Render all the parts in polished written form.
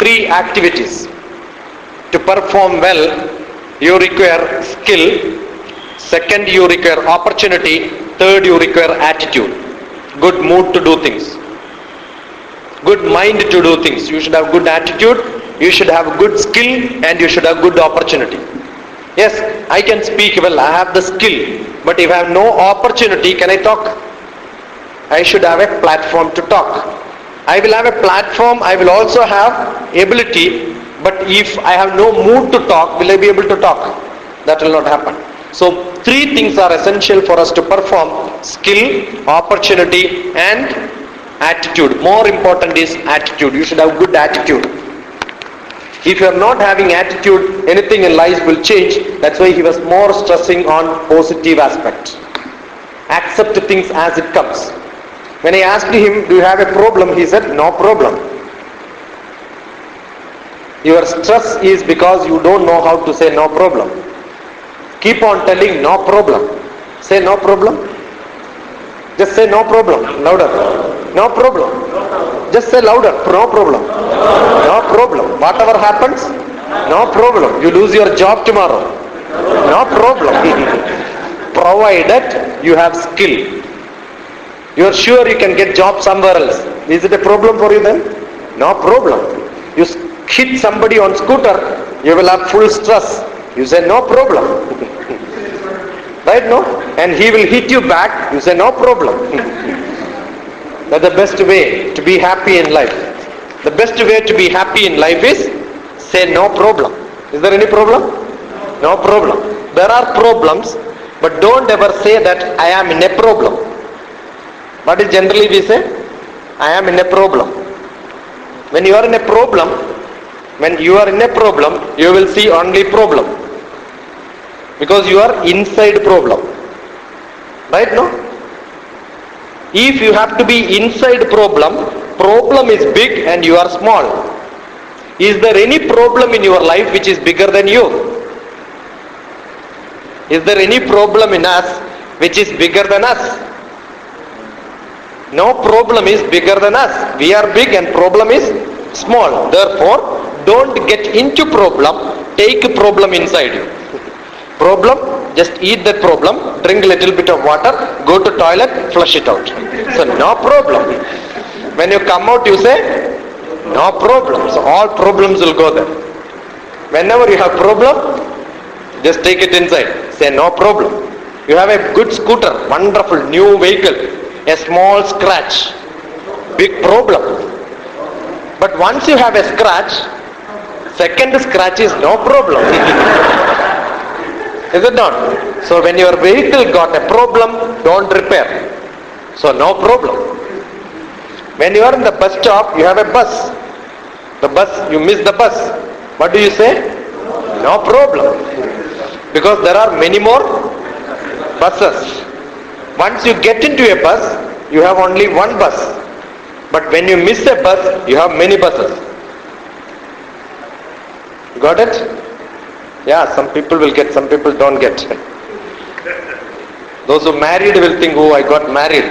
three activities. To perform well, you require skill. Second, you require opportunity. Third, you require attitude. Good mood to do things. Good mind to do things. You should have good attitude, you should have good skill, and you should have good opportunity. Yes, I can speak well, I have the skill, but if I have no opportunity, can I talk? I should have a platform to talk. I will have a platform, I will also have ability, but if I have no mood to talk, will I be able to talk? That will not happen. So three things are essential for us to perform: skill, opportunity, and attitude. More important is attitude. You should have good attitude. If you are not having attitude, anything in life will change. That's why he was more stressing on positive aspect. Accept things as it comes. When I asked him, do you have a problem? He said, no problem. Your stress is because you don't know how to say no problem. Keep on telling no problem. Say no problem. Just say no problem. Louder. No problem. Just say louder. No problem. No problem. Whatever happens, no problem. You lose your job tomorrow. No problem. Provided you have skill. You are sure you can get job somewhere else. Is it a problem for you then? No problem. You hit somebody on scooter, you will have full stress. You say no problem. Right, no? And he will hit you back, you say no problem. That's the best way to be happy in life. The best way to be happy in life is say no problem. Is there any problem? No problem. There are problems, but don't ever say that I am in a problem. What is generally we say? I am in a problem. When you are in a problem, you will see only problem. Because you are inside problem. Right, no? If you have to be inside problem is big and you are small. Is there any problem in your life which is bigger than you? Is there any problem in us which is bigger than us? No problem is bigger than us. We are big and problem is small. Therefore, don't get into problem, take problem inside you. Problem, just eat that problem, drink a little bit of water, go to toilet, flush it out. So no problem. When you come out, you say, no problem. So all problems will go there. Whenever you have problem, just take it inside. Say no problem. You have a good scooter, wonderful new vehicle, a small scratch, big problem. But once you have a scratch, second scratch is no problem. Is it not? So when your vehicle got a problem, don't repair. So no problem. When you are in the bus stop, you have a bus. The bus, you miss the bus. What do you say? No problem. Because there are many more buses. Once you get into a bus, you have only one bus. But when you miss a bus, you have many buses. Got it? Yeah, some people will get, some people don't get. Those who married will think, oh, I got married.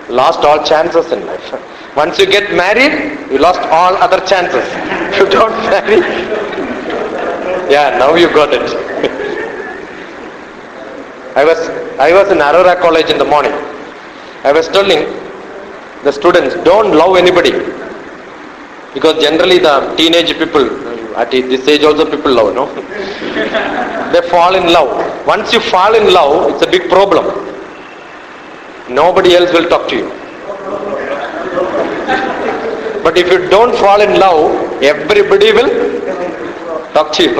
Lost all chances in life. Once you get married, you lost all other chances. You don't marry. Yeah, now you got it. I was in Aurora College in the morning. I was telling the students, don't love anybody. Because generally the teenage people, at this age also people love, no? They fall in love. Once you fall in love, it's a big problem. Nobody else will talk to you. But if you don't fall in love, everybody will talk to you.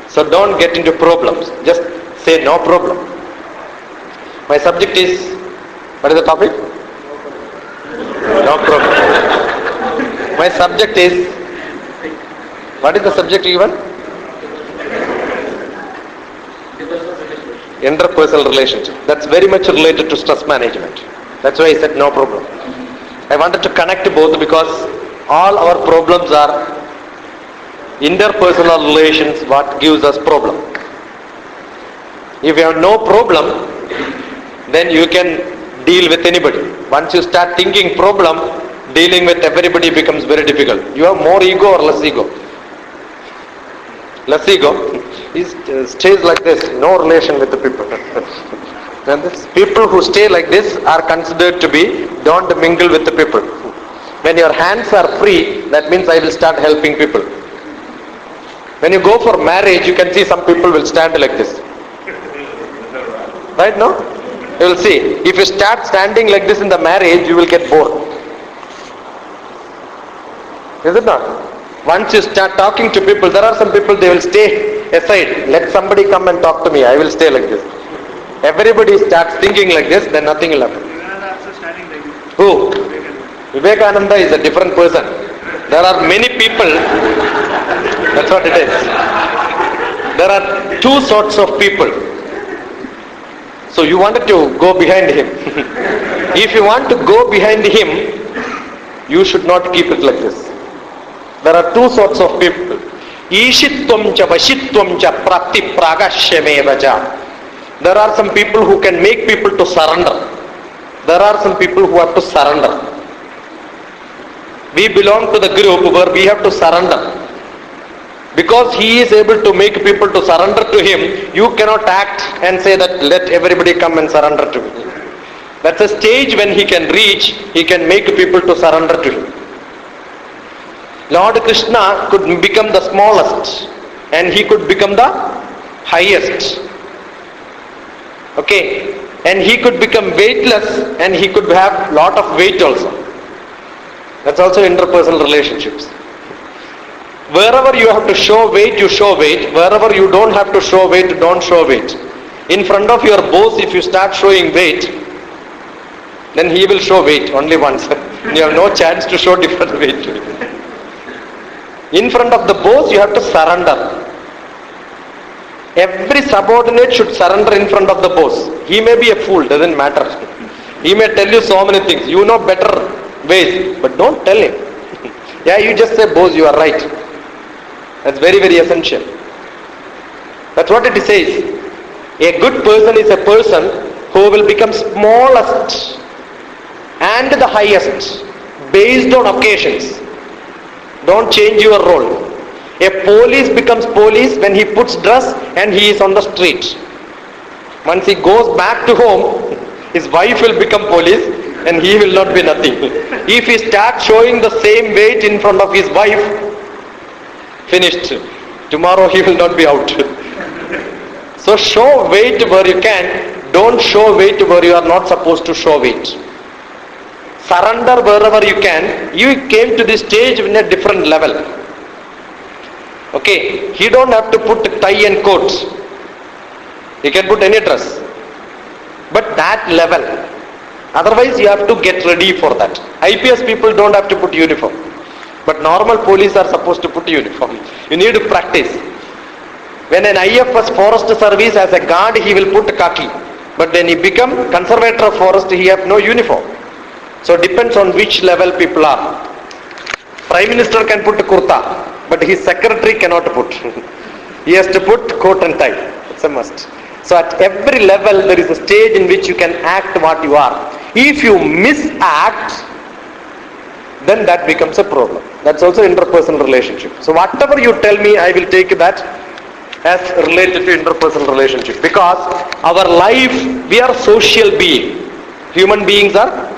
So don't get into problems. Just say no problem. My subject is, what is the topic? No problem. My subject is, what is the subject given? Interpersonal relationship. That's very much related to stress management. That's why I said no problem. I wanted to connect both because all our problems are interpersonal relations what gives us problem. If you have no problem, then you can deal with anybody. Once you start thinking problem, dealing with everybody becomes very difficult. You have more ego or less ego? Less ego. He stays like this, no relation with the people. And people who stay like this are considered to be, don't mingle with the people. When your hands are free, that means I will start helping people. When you go for marriage, you can see some people will stand like this. Right, no? You will see. If you start standing like this in the marriage, you will get bored. Is it not? Once you start talking to people, there are some people, they will stay aside. Let somebody come and talk to me. I will stay like this. Everybody starts thinking like this, then nothing will happen. Who? Vivekananda is a different person. There are many people. That's what it is. There are two sorts of people. So you wanted to go behind him. If you want to go behind him, you should not keep it like this. There are two sorts of people. Ishitvam cha vashitvam cha prati pragashyameva. There are some people who can make people to surrender. There are some people who have to surrender. We belong to the group where we have to surrender. Because he is able to make people to surrender to him, you cannot act and say that let everybody come and surrender to me. That's a stage when he can reach, he can make people to surrender to him. Lord Krishna could become the smallest and he could become the highest. Okay, and he could become weightless and he could have lot of weight also. That's also interpersonal relationships. Wherever you have to show weight, you show weight. Wherever you don't have to show weight, don't show weight. In front of your boss, if you start showing weight, then he will show weight only once. You have no chance to show different weight. In front of the boss, you have to surrender. Every subordinate should surrender in front of the boss. He may be a fool, doesn't matter. He may tell you so many things. You know better ways, but don't tell him. Yeah, you just say, boss, you are right. That's very, very essential. That's what it says. A good person is a person who will become smallest and the highest based on occasions. Don't change your role. A police becomes police when he puts dress and he is on the street. Once he goes back to home, his wife will become police and he will not be nothing. If he starts showing the same weight in front of his wife, finished. Tomorrow he will not be out. So show weight where you can. Don't show weight where you are not supposed to show weight. Surrender wherever you can. You came to this stage in a different level. Okay, he don't have to put tie and coat. He can put any dress. But that level. Otherwise you have to get ready for that. IPS people don't have to put uniform. But normal police are supposed to put uniform. You need to practice. When an IFS forest service as a guard, he will put khaki. But when he become conservator of forest, he have no uniform. So it depends on which level people are. Prime Minister can put kurta, but his secretary cannot put. He has to put coat and tie. It's a must. So at every level there is a stage in which you can act what you are. If you misact, then that becomes a problem. That's also interpersonal relationship. So whatever you tell me, I will take that as related to interpersonal relationship. Because our life, we are social being. Human beings are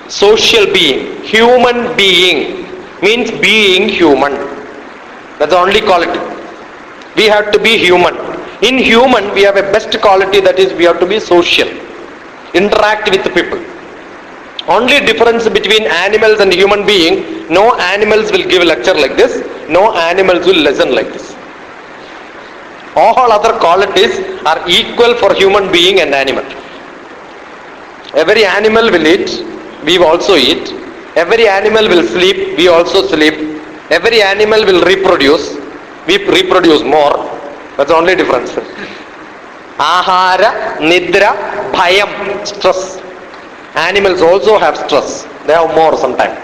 social being. Human being means being human. That's the only quality. We have to be human. In human, we have a best quality, that is we have to be social. Interact with people. Only difference between animals and human being, no animals will give a lecture like this, no animals will listen like this. All other qualities are equal for human being and animal. Every animal will eat, we also eat. Every animal will sleep, we also sleep. Every animal will reproduce, we reproduce more. That's the only difference. Ahara, Nidra, Bhayam, stress. Animals also have stress. They have more sometimes.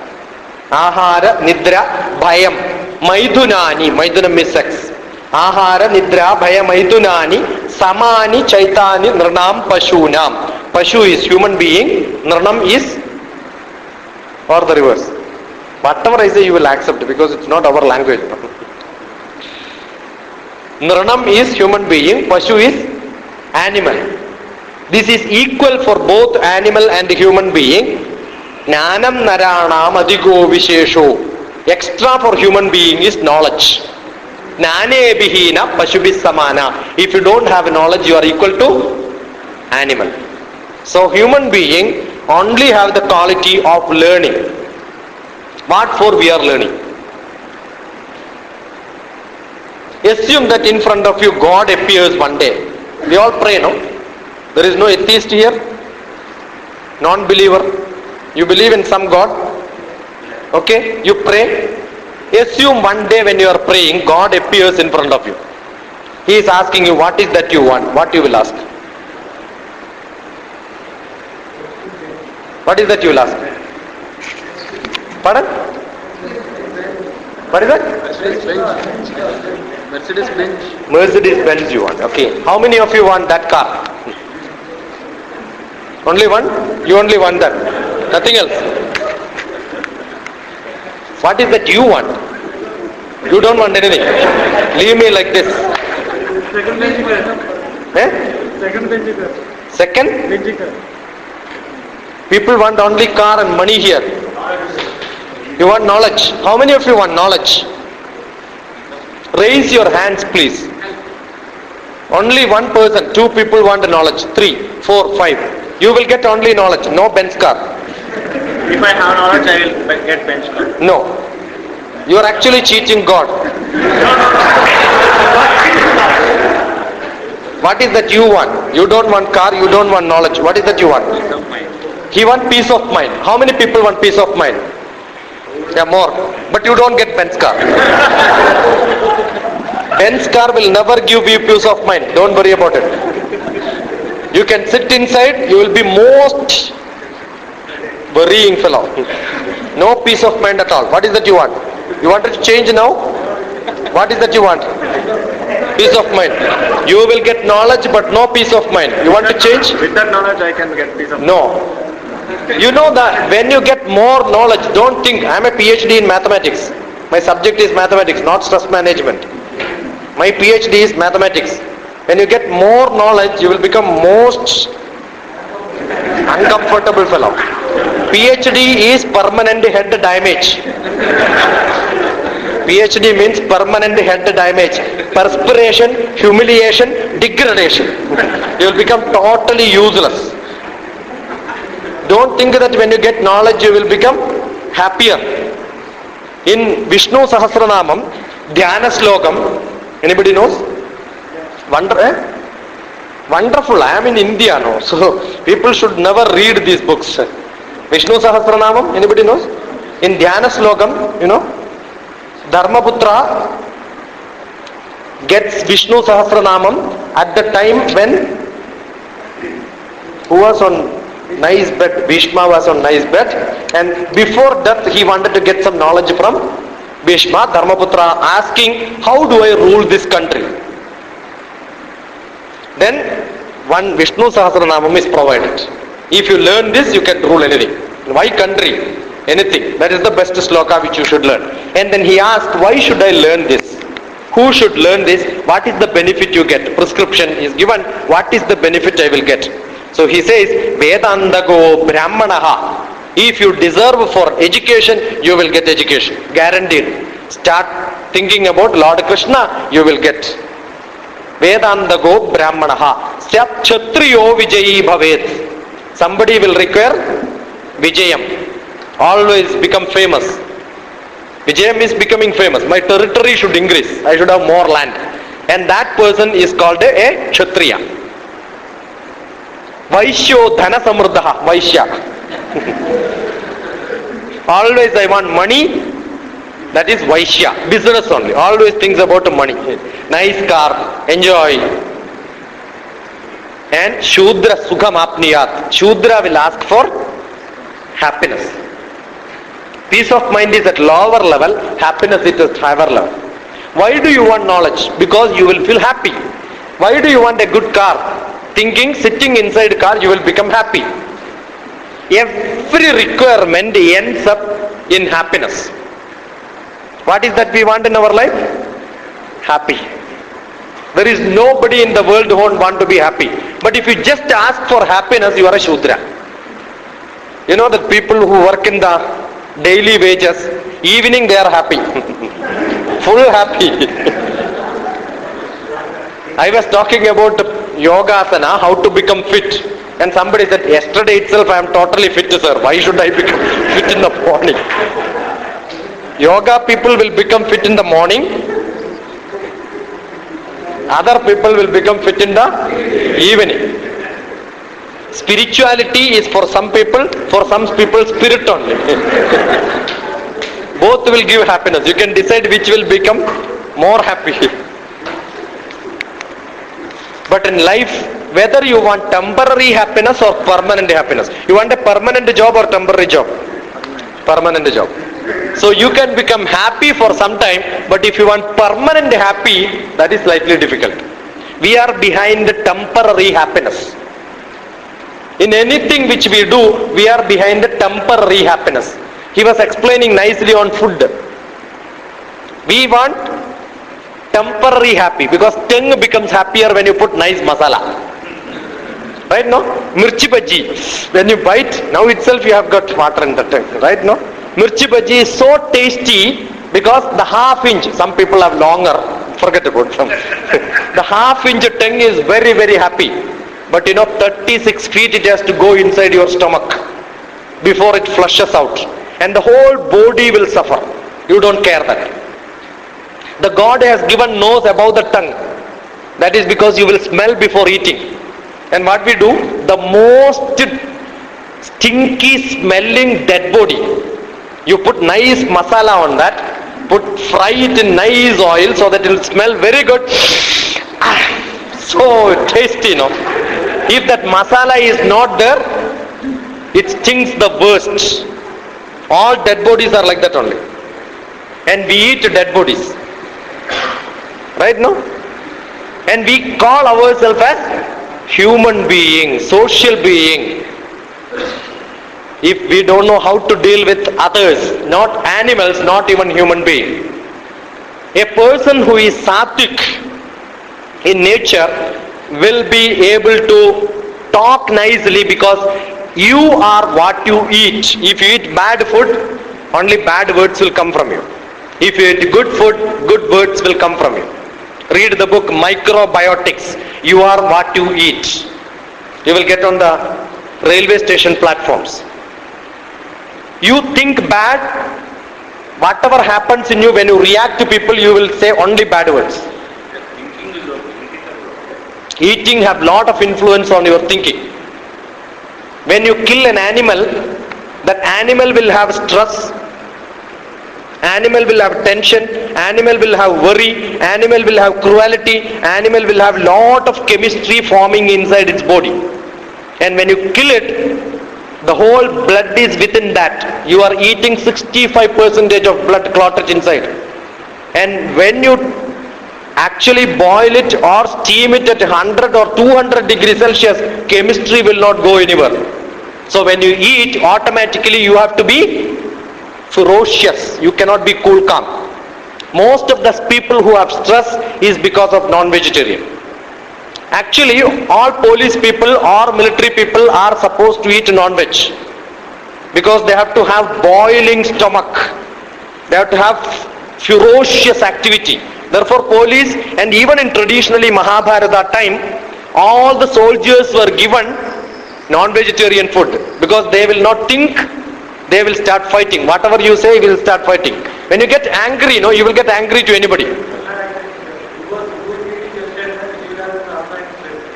Ahara, Nidra, Bhayam, Maidunani. Maidunam means sex. Ahara, Nidra, Bhaya, Maidunani, Samani, Chaitani, Nranam, Pashunam. Pashu is human being, Nranam is, or the reverse. Whatever I say, you will accept because it's not our language. Nranam is human being, Pashu is animal. This is equal for both animal and human being. Jnanam naranam adhigo vishesho. Extra for human being is knowledge. Jnane bihina pashubis samana. If you don't have knowledge, you are equal to animal. So human being only have the quality of learning. What for we are learning? Assume that in front of you God appears one day. We all pray, no? There is no atheist here, non-believer. You believe in some God, okay? You pray. Assume one day when you are praying, God appears in front of you. He is asking you, what is that you want? What you will ask? What is that you will ask? Pardon? What is that? Mercedes Benz. Mercedes Benz you want. Okay. How many of you want that car? Only one? You only want that. Nothing else. What is that you want? You don't want anything. Leave me like this. Second Benz. Eh? Second Benz. Second? Benz. People want only car and money here. You want knowledge. How many of you want knowledge? Raise your hands, please. Only one person. Two people want knowledge. 3, 4, 5. You will get only knowledge. No Benz car. If I have knowledge, I will get Benz car. No. You are actually cheating God. What is that you want? You don't want car. You don't want knowledge. What is that you want? Peace of mind. He wants peace of mind. How many people want peace of mind? Yeah, more. But you don't get Benz car. Benz car will never give you peace of mind. Don't worry about it. You can sit inside. You will be most worrying fellow. No peace of mind at all. What is that you want? You want to change now? What is that you want? Peace of mind. You will get knowledge but no peace of mind. You want to change? With that knowledge, I can get peace of mind. No. You know that when you get more knowledge, don't think, I am a PhD in mathematics. My subject is mathematics, not stress management. My PhD is mathematics. When you get more knowledge, you will become most uncomfortable fellow. PhD is permanent head damage. PhD means permanent head damage. Perspiration, humiliation, degradation. You will become totally useless. Don't think that when you get knowledge you will become happier. In Vishnu Sahasranamam, Dhyana Slokam, anybody knows? Wonderful. I am in India now, so people should never read these books. Vishnu Sahasranamam, anybody knows? In Dhyana Slokam, you know, Dharmaputra gets Vishnu Sahasranamam at the time when who was on nice bed, Bhishma was on nice bed, and before death he wanted to get some knowledge from Bhishma. Dharmaputra asking, how do I rule this country? Then one Vishnu Sahasranamam is provided. If you learn this, you can rule anything. Why country? Anything. That is the best sloka which you should learn. And then he asked, why should I learn this? Who should learn this? What is the benefit you get? Prescription is given. What is the benefit I will get? So he says, Vedandago Brahmanaha. If you deserve for education, you will get education. Guaranteed. Start thinking about Lord Krishna, you will get. Vedandago Brahmanaha. Syat Kshatriyo Vijayi Bhavet. Somebody will require Vijayam. Always become famous. Vijayam is becoming famous. My territory should increase. I should have more land. And that person is called a Kshatriya. Vaishyo Dhana Samruddha. Vaishya. Always I want money. That is Vaishya. Business only. Always thinks about money. Nice car. Enjoy. And Shudra Sukham Apniyat. Shudra will ask for happiness. Peace of mind is at lower level. Happiness is at higher level. Why do you want knowledge? Because you will feel happy. Why do you want a good car? Thinking, sitting inside car, you will become happy. Every requirement ends up in happiness. What is that we want in our life? Happy. There is nobody in the world who won't want to be happy. But if you just ask for happiness, you are a Shudra. You know that people who work in the daily wages, evening they are happy. Full happy. I was talking about yoga asana, how to become fit. And somebody said, yesterday itself I am totally fit, sir. Why should I become fit in the morning? Yoga people will become fit in the morning. Other people will become fit in the evening. Spirituality is for some people spirit only. Both will give happiness. You can decide which will become more happy. But in life, whether you want temporary happiness or permanent happiness. You want a permanent job or temporary job? Permanent job. So you can become happy for some time, but if you want permanent happy, that is slightly difficult. We are behind the temporary happiness. In anything which we do, we are behind the temporary happiness. He was explaining nicely on food. We want temporary happy because tongue becomes happier when you put nice masala. Right, no? Mirchi bhaji. When you bite, now itself you have got water in the tongue. Right, no? Mirchi bhaji is so tasty because the half inch, some people have longer, forget about them. The half inch tongue is very, very happy. But 36 feet it has to go inside your stomach before it flushes out. And the whole body will suffer. You don't care that. The God has given nose above the tongue. That is because you will smell before eating. And what we do, the most stinky smelling dead body, you put nice masala on that, fry it in nice oil so that it will smell very good. So tasty, If that masala is not there, it stinks the worst. All dead bodies are like that only. And we eat dead bodies. Right, no? And we call ourselves as human being, social being. If we don't know how to deal with others, not animals, not even human being. A person who is sattvic in nature will be able to talk nicely because you are what you eat. If you eat bad food, only bad words will come from you. If you eat good food, good words will come from you. Read the book Microbiotics. You are what you eat. You will get on the railway station platforms. You think bad, whatever happens in you, when you react to people, you will say only bad words. Eating have lot of influence on your thinking. When you kill an animal, that animal will have stress, animal will have tension, animal will have worry, animal will have cruelty, animal will have lot of chemistry forming inside its body. And when you kill it, the whole blood is within that. You are eating 65% of blood clotted inside. And when you actually boil it or steam it at 100 or 200 degrees Celsius, chemistry will not go anywhere. So when you eat, automatically you have to be ferocious. You cannot be cool, calm. Most of the people who have stress is because of non-vegetarian. Actually, all police people or military people are supposed to eat non-veg because they have to have boiling stomach. They have to have ferocious activity. Therefore, police, and even in traditionally Mahabharata time, all the soldiers were given non-vegetarian food because they will not think, they will start fighting. Whatever you say, will start fighting. When you get angry, you will get angry to anybody.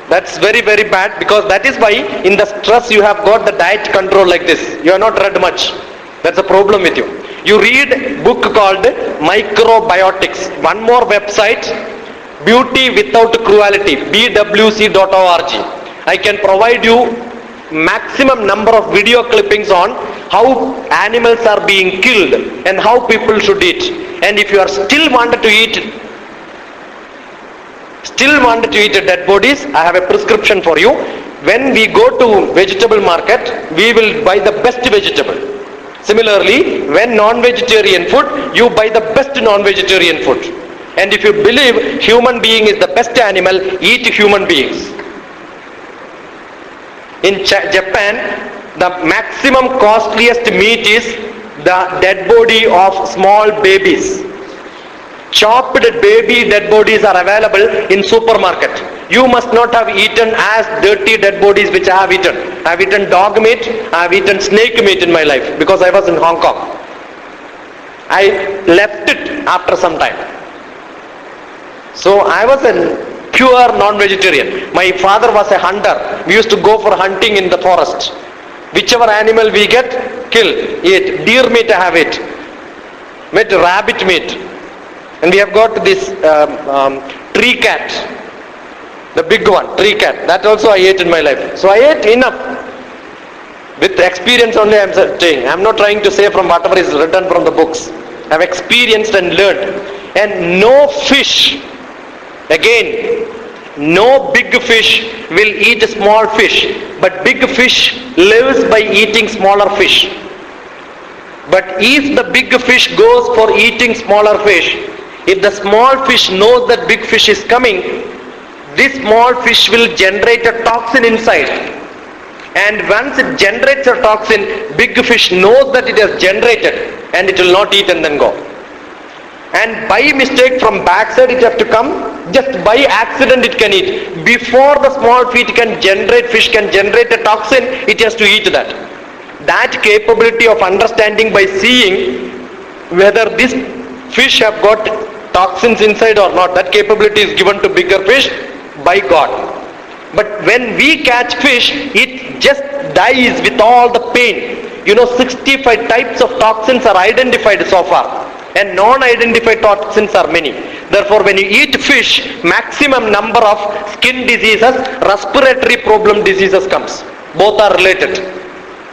That's very, very bad because that is why in the stress you have got the diet control like this. You are not read much. That's a problem with you. You read a book called Microbiotics. One more website, Beauty Without Cruelty, bwc.org. I can provide you maximum number of video clippings on how animals are being killed and how people should eat. And if you are still wanted to eat dead bodies, I have a prescription for you. When we go to vegetable market, we will buy the best vegetable. Similarly, when non-vegetarian food, you buy the best non-vegetarian food. And if you believe human being is the best animal, eat human beings. In Japan, the maximum costliest meat is the dead body of small babies. Chopped baby dead bodies are available in supermarket. You must not have eaten as dirty dead bodies which I have eaten. I have eaten dog meat, I have eaten snake meat in my life because I was in Hong Kong. I left it after some time. So I was a pure non-vegetarian. My father was a hunter. We used to go for hunting in the forest. Whichever animal we get, kill, eat. Deer meat I have it. With rabbit meat. And we have got this tree cat. The big one, tree cat. That also I ate in my life. So I ate enough. With experience only I am saying. I am not trying to say from whatever is written from the books. I have experienced and learned. And no fish, again, no big fish will eat small fish. But big fish lives by eating smaller fish. But if the big fish goes for eating smaller fish, if the small fish knows that big fish is coming, this small fish will generate a toxin inside. And once it generates a toxin, big fish knows that it has generated and it will not eat and then go. And by mistake from backside it has to come, just by accident it can eat. Before the small fish can generate a toxin, it has to eat that. That capability of understanding by seeing whether this fish have got toxins inside or not, that capability is given to bigger fish by God. But when we catch fish, it just dies with all the pain. 65 types of toxins are identified so far. And non-identified toxins are many. Therefore, when you eat fish, maximum number of skin diseases, respiratory problem diseases comes. Both are related.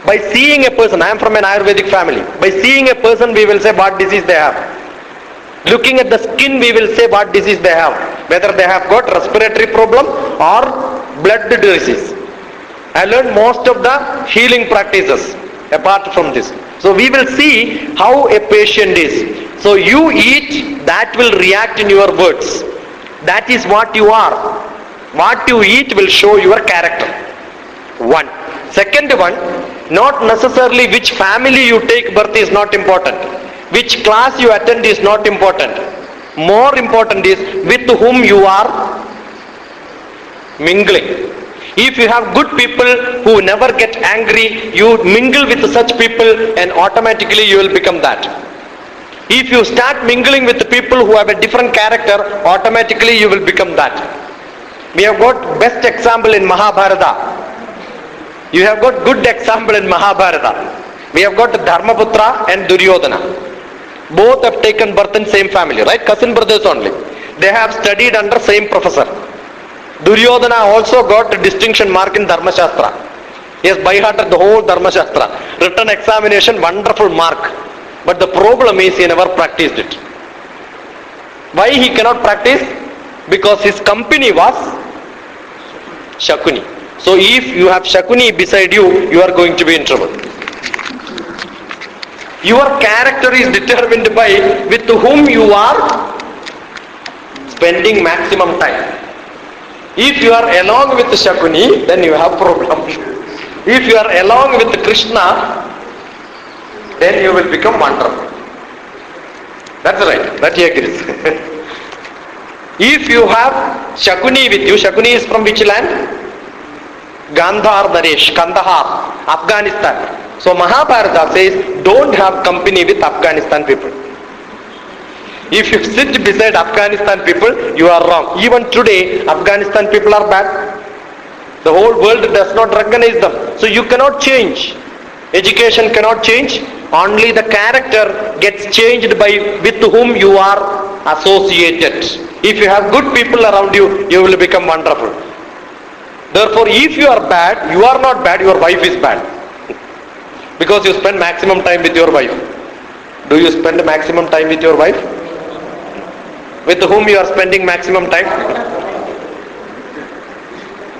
By seeing a person, I am from an Ayurvedic family. By seeing a person, we will say what disease they have. Looking at the skin, we will say what disease they have. Whether they have got respiratory problem or blood disease. I learned most of the healing practices apart from this. So we will see how a patient is. So you eat, that will react in your words. That is what you are. What you eat will show your character. One. Second one, not necessarily which family you take birth is not important. Which class you attend is not important. More important is with whom you are mingling. If you have good people who never get angry, you mingle with such people and automatically you will become that. If you start mingling with the people who have a different character, automatically you will become that. We have got best example in Mahabharata. You have got good example in Mahabharata. We have got Dharmaputra and Duryodhana. Both have taken birth in same family, right? Cousin brothers only. They have studied under same professor. Duryodhana also got a distinction mark in Dharma Shastra. He has by hearted the whole Dharma Shastra. Written examination, wonderful mark. But the problem is he never practiced it. Why he cannot practice? Because his company was Shakuni. So if you have Shakuni beside you, you are going to be in trouble. Your character is determined by with whom you are spending maximum time. If you are along with Shakuni, then you have problem. If you are along with Krishna, then you will become wonderful. That's right, that he agrees. If you have Shakuni with you, Shakuni is from which land? Gandhar Naresh, Kandahar, Afghanistan. So Mahabharata says, don't have company with Afghanistan people. If you sit beside Afghanistan people, you are wrong. Even today, Afghanistan people are bad. The whole world does not recognize them. So you cannot change. Education cannot change. Only the character gets changed by with whom you are associated. If you have good people around you, you will become wonderful. Therefore, if you are bad, you are not bad, your wife is bad. Because you spend maximum time with your wife. Do you spend maximum time with your wife? With whom you are spending maximum time?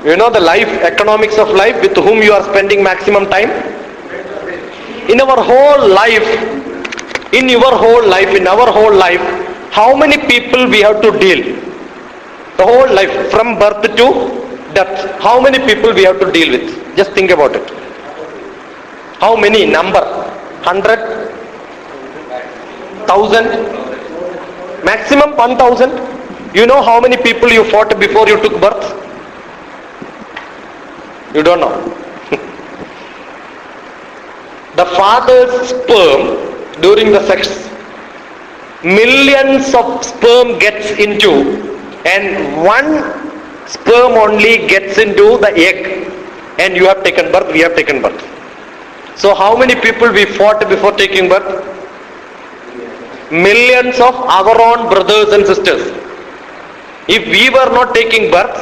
You know the life, economics of life, with whom you are spending maximum time? in our whole life, in your whole life, in our whole life, how many people we have to deal? The whole life, from birth to death, how many people we have to deal with? Just think about it. How many? Number? 100? 1000? Maximum 1000? You know how many people you fought before you took birth? You don't know. The father's sperm during the sex, millions of sperm gets into, and one sperm only gets into the egg, and you have taken birth, we have taken birth. So how many people we fought before taking birth? Millions of our own brothers and sisters. If we were not taking birth,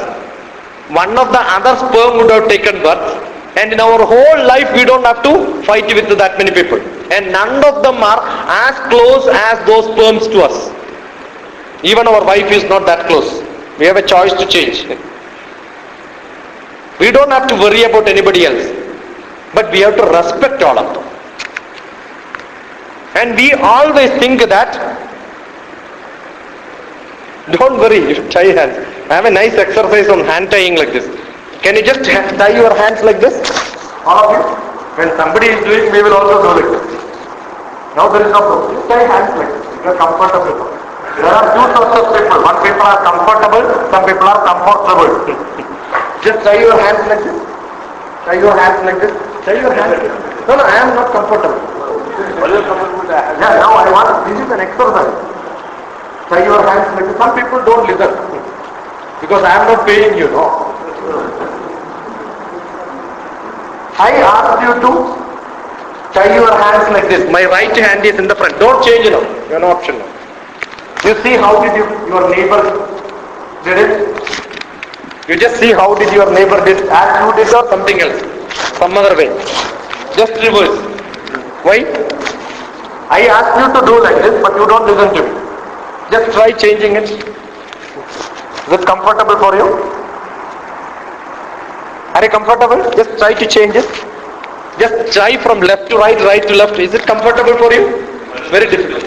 one of the other sperm would have taken birth, and in our whole life we don't have to fight with that many people, and none of them are as close as those sperms to us. Even our wife is not that close. We have a choice to change. We don't have to worry about anybody else, but we have to respect all of them. And we always think that, don't worry, you tie hands. I have a nice exercise on hand tying like this. Can you just tie your hands like this? All of you. When somebody is doing, we will also do like this. Now there is no problem. Just tie hands like this. You are comfortable. There are two sorts of people. One people are comfortable, some people are comfortable. Just tie your hands like this. Tie your hands like this. Tie your hands. No, I am not comfortable. Yeah, now I want, this is an exercise. Tie your hands like this. Some people don't listen. Because I am not paying you, no. I asked you to tie your hands like this. My right hand is in the front. Don't change now. You have no option now. You see how did your neighbor did it? You just see how did your neighbor did as you did or something else. Some other way. Just reverse. Why? I asked you to do like this, but you don't listen to me. Just try changing it. Is it comfortable for you? Are you comfortable? Just try to change it. Just try from left to right, right to left. Is it comfortable for you? Very difficult.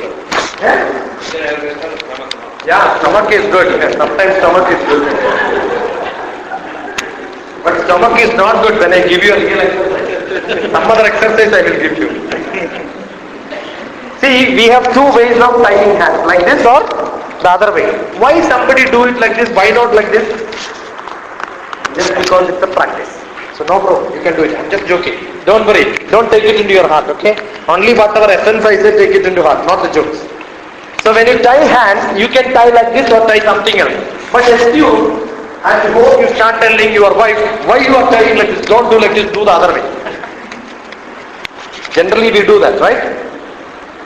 Yeah, stomach is good. Sometimes stomach is good. But stomach is not good when I give you a real exercise. Some other exercise I will give you. See, we have two ways of tying hands. Like this or the other way. Why somebody do it like this? Why not like this? Just because it's a practice. So no problem, you can do it. I'm just joking. Don't worry. Don't take it into your heart, okay? Only whatever essence I say, take it into heart, not the jokes. So when you tie hands, you can tie like this or tie something else. But assume, and before you start telling your wife, why you are tying like this? Don't do like this, do the other way. Generally we do that, right?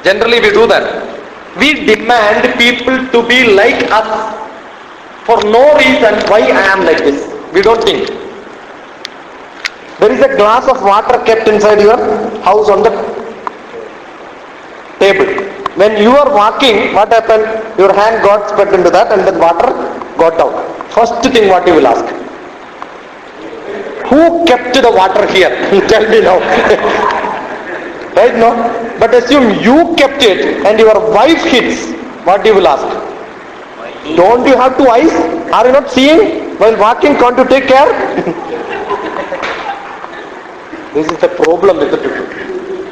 Generally we do that. We demand people to be like us for no reason why I am like this. We don't think. There is a glass of water kept inside your house on the table. When you are walking, what happened? Your hand got stuck into that and then water got down. First thing what you will ask. Who kept the water here? Tell me now. Right now? But assume you kept it and your wife hits. What you will ask? Don't you have two eyes? Are you not seeing? While walking, can't you take care? This is the problem with the people.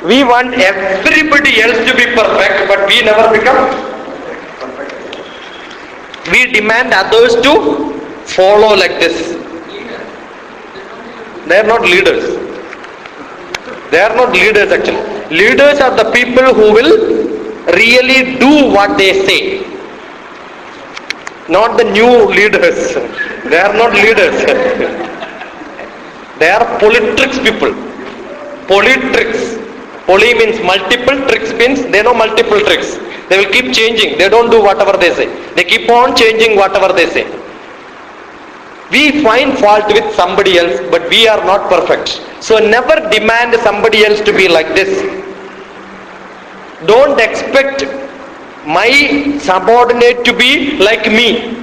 We want everybody else to be perfect, but we never become perfect. We demand others to follow like this. They are not leaders. They are not leaders actually. Leaders are the people who will really do what they say. Not the new leaders. They are not leaders. They are politricks people. Politricks. Poly means multiple, tricks means they know multiple tricks. They will keep changing. They don't do whatever they say. They keep on changing whatever they say. We find fault with somebody else, but we are not perfect. So never demand somebody else to be like this. Don't expect my subordinate to be like me.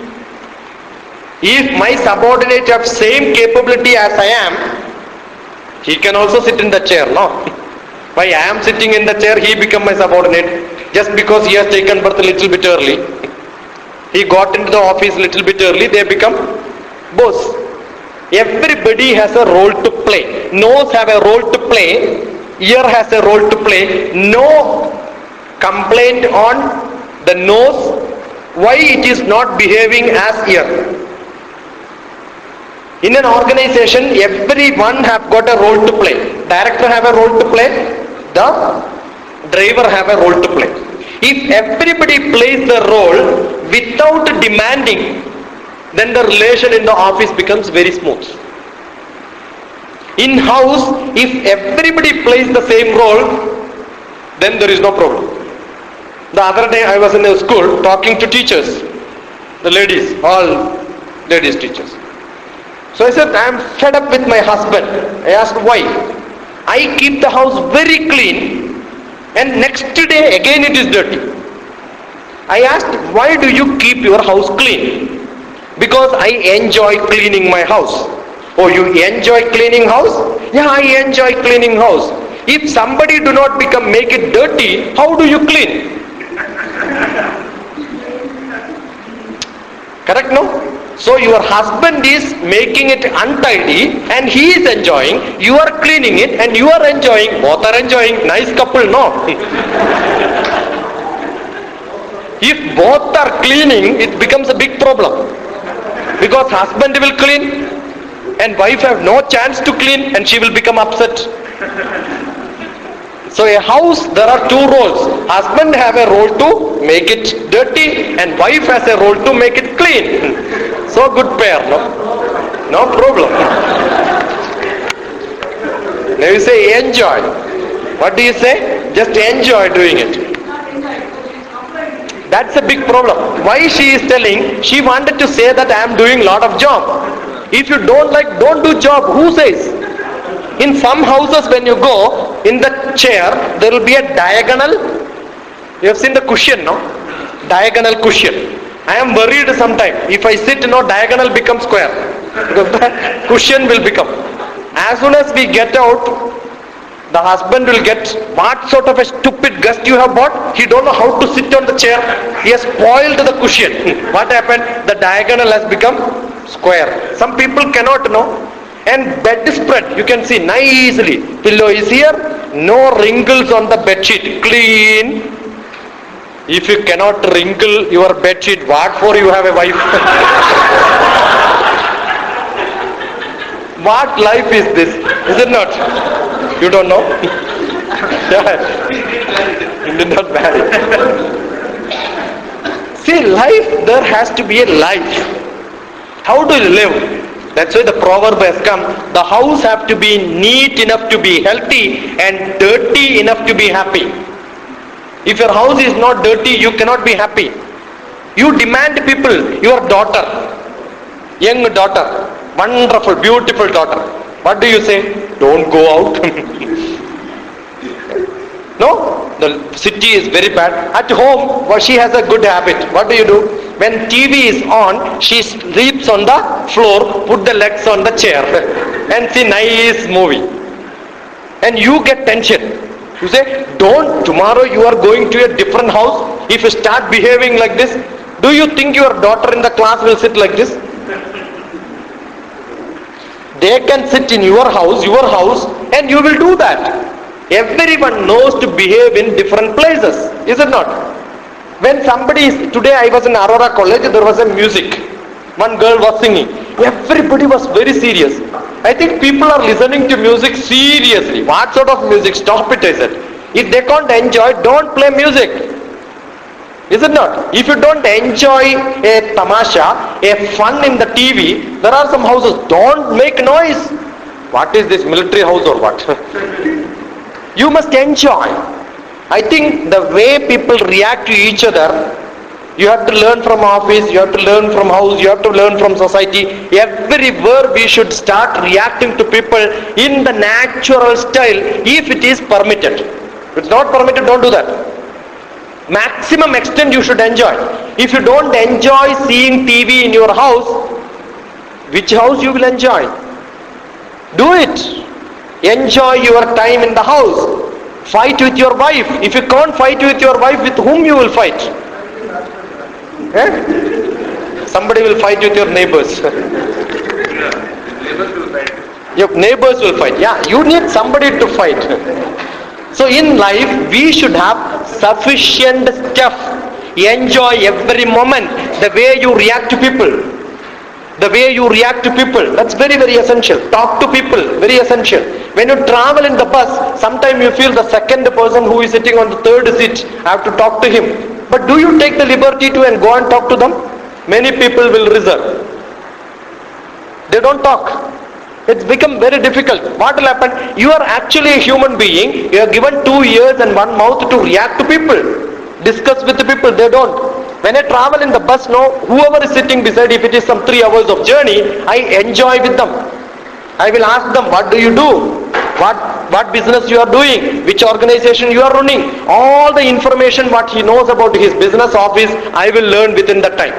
If my subordinate have same capability as I am, he can also sit in the chair, no? Why I am sitting in the chair, he become my subordinate just because he has taken birth a little bit early. He got into the office little bit early, they become boss. Everybody has a role to play. Nose have a role to play, ear has a role to play. No complaint on the nose, why it is not behaving as ear. In an organization, everyone have got a role to play. Director have a role to play, the driver have a role to play. If everybody plays the role without demanding, then the relation in the office becomes very smooth. In house, if everybody plays the same role, then there is no problem. The other day I was in a school talking to teachers, the ladies, all ladies teachers. So I said, I am fed up with my husband. I asked why. I keep the house very clean and next day again it is dirty. I asked, why do you keep your house clean? Because I enjoy cleaning my house. Oh, you enjoy cleaning house? Yeah, I enjoy cleaning house. If somebody do not make it dirty, how do you clean? Correct, no? So your husband is making it untidy and he is enjoying, you are cleaning it and you are enjoying, both are enjoying, nice couple, no? If both are cleaning, it becomes a big problem. Because husband will clean and wife have no chance to clean and she will become upset. So a house, there are two roles. Husband have a role to make it dirty and wife has a role to make it clean. So good pair, no? No problem. Now you say enjoy. What do you say? Just enjoy doing it. That's a big problem. Why she is telling? She wanted to say that I am doing lot of job. If you don't like, don't do job. Who says? In some houses when you go, in the chair, there will be a diagonal. You have seen the cushion, no? Diagonal cushion. I am worried sometimes. If I sit, no, diagonal becomes square. Because the cushion will become. As soon as we get out, the husband will get, what sort of a stupid gust you have bought? He don't know how to sit on the chair. He has spoiled the cushion. What happened? The diagonal has become square. Some people cannot know. And bed spread, you can see nicely. Pillow is here, no wrinkles on the bed sheet, clean. If you cannot wrinkle your bed sheet, what for you have a wife? What life is this? Is it not? You don't know? You did not marry. See, life, there has to be a life. How do you live? That's why the proverb has come, the house have to be neat enough to be healthy and dirty enough to be happy. If your house is not dirty, you cannot be happy. You demand people, your daughter, young daughter, wonderful, beautiful daughter. What do you say? Don't go out. No, the city is very bad. At home, well, she has a good habit. What do? When TV is on, she sleeps on the floor, put the legs on the chair and see nice movie. And you get tension. You say, don't, tomorrow you are going to a different house. If you start behaving like this, do you think your daughter in the class will sit like this? They can sit in your house and you will do that. Everyone knows to behave in different places, is it not? When somebody is, today I was in Aurora College, there was a music. One girl was singing. Everybody was very serious. I think people are listening to music seriously. What sort of music? Stop it, I said. If they can't enjoy, don't play music. Is it not? If you don't enjoy a tamasha, a fun in the TV, there are some houses, don't make noise. What is this, military house or what? You must enjoy. I think the way people react to each other, you have to learn from office, you have to learn from house, you have to learn from society. Everywhere we should start reacting to people in the natural style if it is permitted. If it's not permitted, don't do that. Maximum extent you should enjoy. If you don't enjoy seeing TV in your house, which house you will enjoy? Do it. Enjoy your time in the house. Fight with your wife. If you can't fight with your wife, with whom you will fight? Somebody will fight with your neighbors. Your neighbors will fight. Yeah, you need somebody to fight. So in life, we should have sufficient stuff. Enjoy every moment. The way you react to people. The way you react to people. That's very, very essential. Talk to people. Very essential. When you travel in the bus, sometimes you feel the second person who is sitting on the third seat, I have to talk to him. But do you take the liberty to and go and talk to them? Many people will reserve. They don't talk. It's become very difficult. What will happen? You are actually a human being. You are given 2 ears and 1 mouth to react to people. Discuss with the people. They don't. When I travel in the bus, whoever is sitting beside, if it is some 3 hours of journey, I enjoy with them. I will ask them, what do you do? What business you are doing? Which organization you are running? All the information what he knows about his business office, I will learn within that time.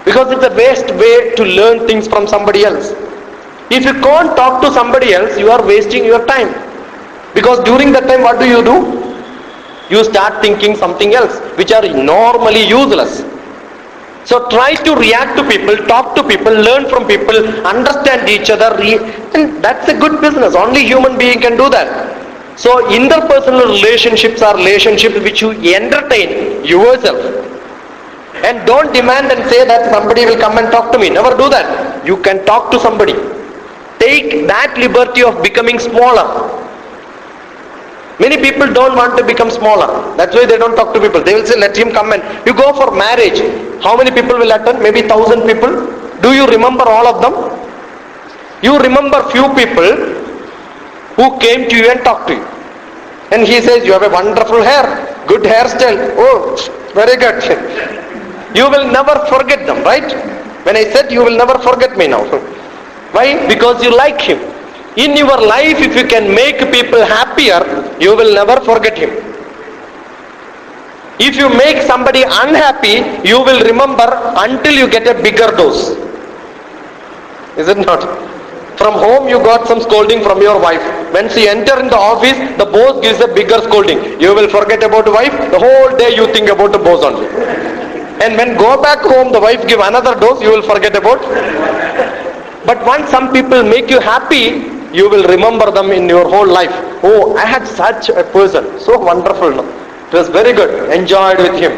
Because it's a waste way to learn things from somebody else. If you can't talk to somebody else, you are wasting your time. Because during that time, what do? You start thinking something else, which are normally useless. So try to react to people, talk to people, learn from people, understand each other, and that's a good business. Only human being can do that. So interpersonal relationships are relationships which you entertain yourself. And don't demand and say that somebody will come and talk to me. Never do that. You can talk to somebody. Take that liberty of becoming smaller. Many people don't want to become smaller. That's why they don't talk to people. They will say, let him come and... You go for marriage. How many people will attend? Maybe 1,000 people. Do you remember all of them? You remember few people who came to you and talked to you. And he says, you have a wonderful hair. Good hairstyle. Oh, very good. You will never forget them, right? When I said, you will never forget me now. Why? Because you like him. In your life, if you can make people happier, you will never forget him. If you make somebody unhappy, you will remember until you get a bigger dose. Is it not? From home you got some scolding from your wife. When she enter in the office, the boss gives a bigger scolding. You will forget about wife, the whole day you think about the boss only. And when go back home, the wife give another dose, you will forget about. But once some people make you happy, you will remember them in your whole life. Oh, I had such a person, so wonderful. No? It was very good, enjoyed with him.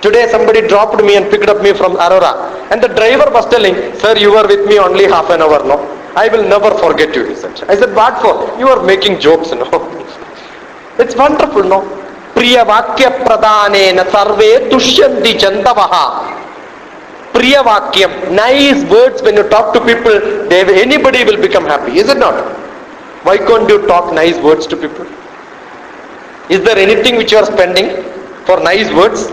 Today somebody dropped me and picked up me from Aurora. And the driver was telling, sir, you were with me only half an hour, no? I will never forget you, he said. I said, what for? You are making jokes, no? It's wonderful, no? Priya Vakya Pradhanena Sarve Tushyanti Jantavaha. Priya Vakyam, nice words. When you talk to people, anybody will become happy, is it not? Why can't you talk nice words to people? Is there anything which you are spending for nice words?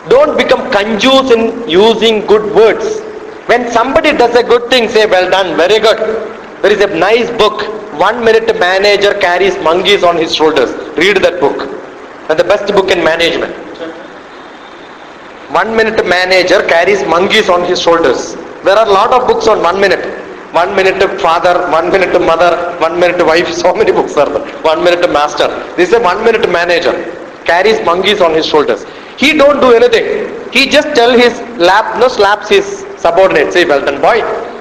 Don't become conjuice in using good words. When somebody does a good thing, say, well done, very good. There is a nice book, 1 Minute Manager Carries Monkeys on His Shoulders. Read that book. And the best book in management. 1 Minute Manager Carries Monkeys on His Shoulders. There are a lot of books on 1 minute. 1 minute father, 1 minute mother, 1 minute wife, so many books are there. 1 minute master. This is a 1 minute manager. Carries monkeys on his shoulders. He don't do anything. He just slaps his subordinate. Say, well done, boy.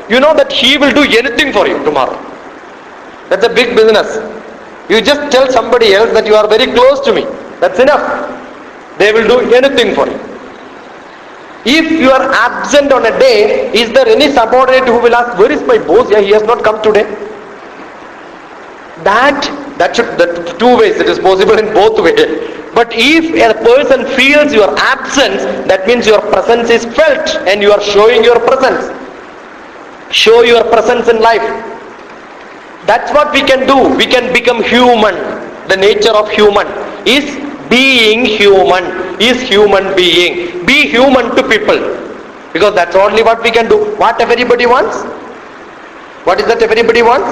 You know that he will do anything for you tomorrow. That's a big business. You just tell somebody else that you are very close to me. That's enough. They will do anything for you. If you are absent on a day, is there any subordinate who will ask, where is my boss? Yeah, he has not come today. That two ways, it is possible in both ways. But if a person feels your absence, that means your presence is felt and you are showing your presence. Show your presence in life. That's what we can do. We can become human. The nature of human is being human, is human being. Be human to people. Because that's only what we can do. What everybody wants? What is that everybody wants?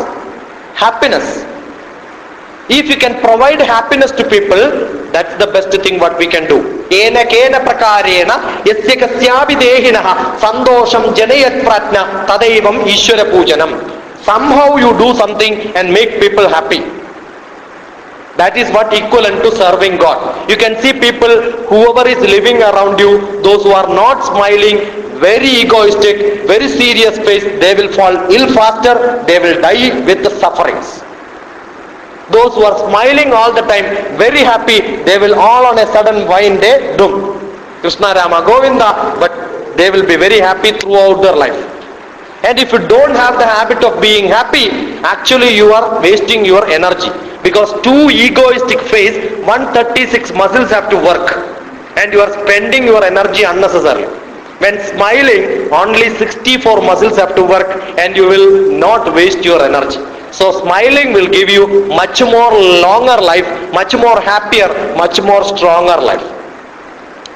Happiness. If you can provide happiness to people, that's the best thing what we can do. Ena kena prakarena yasya kasyapi dehinaha sandosham janayat pratna tadaivam ishvara pujanam. Somehow you do something and make people happy. That is what equivalent to serving God. You can see people, whoever is living around you, those who are not smiling, very egoistic, very serious face, they will fall ill faster, they will die with the sufferings. Those who are smiling all the time, very happy, they will all on a sudden one day doom. Krishna Rama Govinda, but they will be very happy throughout their life. And if you don't have the habit of being happy, actually you are wasting your energy. Because two egoistic face, 136 muscles have to work. And you are spending your energy unnecessarily. When smiling, only 64 muscles have to work and you will not waste your energy. So smiling will give you much more longer life, much more happier, much more stronger life.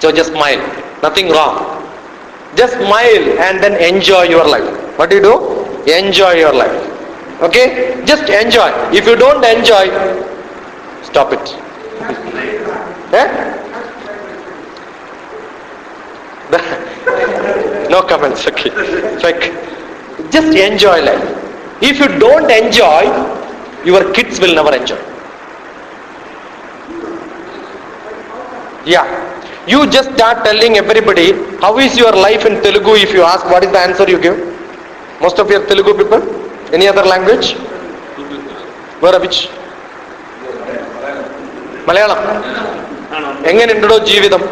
So just smile, nothing wrong. Just smile and then enjoy your life. What do you do? Enjoy your life. Okay? Just enjoy. If you don't enjoy, stop it. Eh? No comments, okay. Like, just enjoy life. If you don't enjoy, your kids will never enjoy. Yeah. You just start telling everybody, how is your life in Telugu? If you ask, what is the answer you give? Most of your Telugu people? Any other language? Where which? Malayalam. എങ്ങനെയുണ്ടോ ജീവിതം?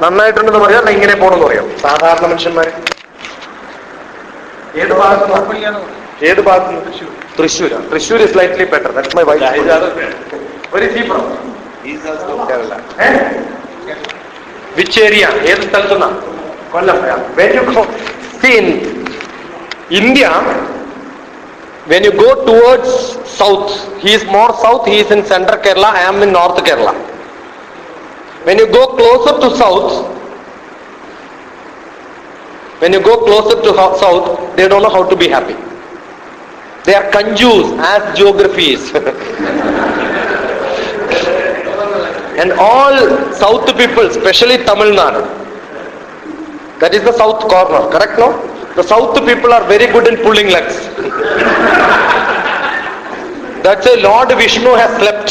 നന്നായിട്ടുണ്ടെന്ന് പറയാം, അല്ല ഇങ്ങനെ പോകണമെന്ന് പറയാം. സാധാരണ മനുഷ്യന്മാര് ഏത് ഭാഗത്ത്? തൃശ്ശൂരാ. Thrissur is slightly better. That's my wife. Where is he from? Kerala. Which area? ഏത് സ്ഥലത്തുനിന്നാ? കൊല്ലം. When you go, see in India, when you go towards south, he is more south, he is in central Kerala, I am in north Kerala. When you go closer to south, south, they don't know how to be happy. They are confused as geography is. And all south people, especially Tamil Nadu, that is the south corner, correct no? The south people are very good in pulling legs. That's why Lord Vishnu has slept.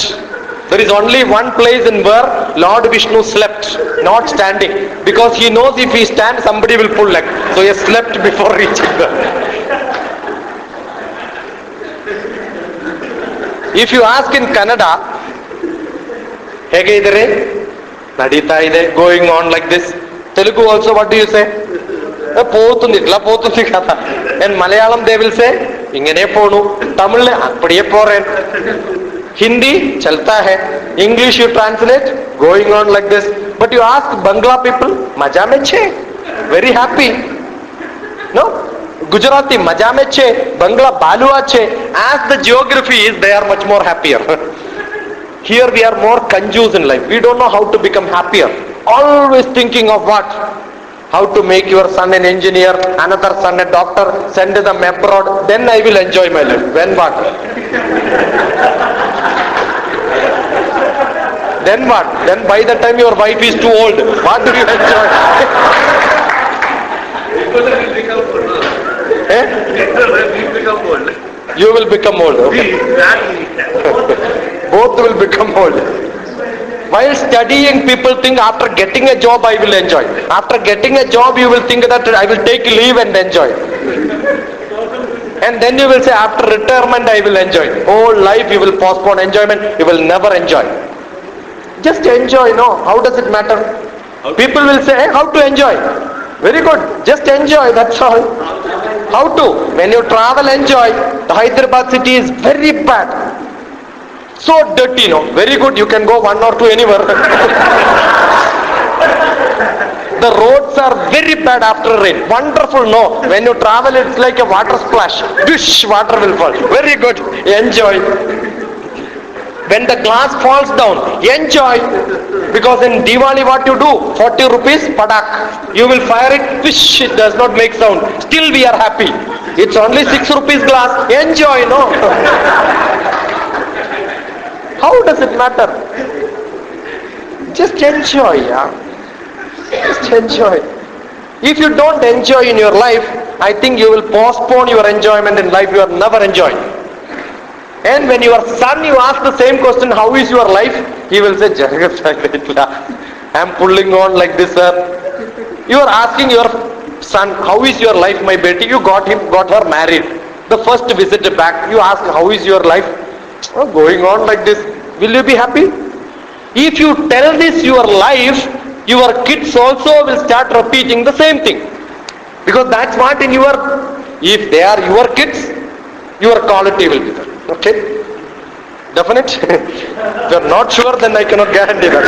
There is only one place in where Lord Vishnu slept, not standing. Because he knows if he stands, somebody will pull leg. So he has slept before reaching there. If you ask in Kannada, hege idare, nadita ide, going on like this. Telugu also, what do you say? Potundi, itla potundi katha. And Malayalam they will say, ingane ponu. Tamil, appadiye poren. Hindi, chalta hai. English you translate, going on like this. But you ask Bangla people, maja mein che, very happy. No? Gujarati, maja mein che, Bangla balu ache. As the geography is, they are much more happier. Here we are more confused in life. We don't know how to become happier. Always thinking of what? How to make your son an engineer, another son a doctor, send them abroad, then I will enjoy my life. When what? Then what? Then by the time your wife is too old, what do you enjoy? You will become old. Okay. Both will become old. While studying, people think after getting a job I will enjoy. After getting a job you will think that I will take leave and enjoy. And then you will say after retirement I will enjoy. Whole life you will postpone enjoyment, you will never enjoy. Just enjoy, no? How does it matter? People will say, hey, how to enjoy? Very good, just enjoy, that's all. How to? When you travel, enjoy. The Hyderabad city is very bad. So dirty, no? Very good, you can go one or two anywhere. The roads are very bad after rain. Wonderful, no? When you travel, it's like a water splash. Wish, water will fall. Very good, enjoy. When the glass falls down, enjoy. Because in Diwali what you do? 40 rupees, padak. You will fire it, wish, it does not make sound. Still we are happy. It's only 6 rupees glass. Enjoy, no? How does it matter? Just enjoy, yeah. Just enjoy. If you don't enjoy in your life, I think you will postpone your enjoyment in life. You are never enjoying. And when your son, you ask the same question, how is your life? He will say, I am pulling on like this, sir. You are asking your son, how is your life, my beti? You got her married. The first visit back, you ask, how is your life? Oh, going on like this. Will you be happy? If you tell this your life, your kids also will start repeating the same thing. Because that's what if they are your kids, your quality will be there. Okay? Definite? If you are not sure, then I cannot guarantee that.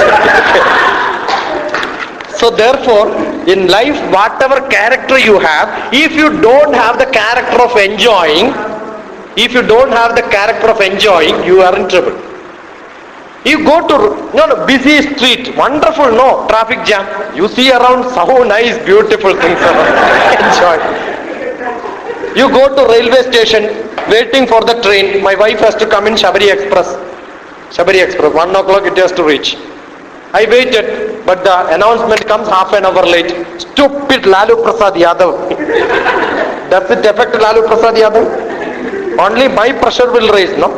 So therefore, in life, whatever character you have, if you don't have the character of enjoying, you are in trouble. You go to busy street, wonderful, no traffic jam. You see around so nice, beautiful things. Enjoy. You go to railway station, waiting for the train. My wife has to come in Shabari Express. 1 o'clock it has to reach. I waited, but the announcement comes half an hour late. Stupid Lalu Prasad Yadav. Does it affect Lalu Prasad Yadav? Only my pressure will raise, no?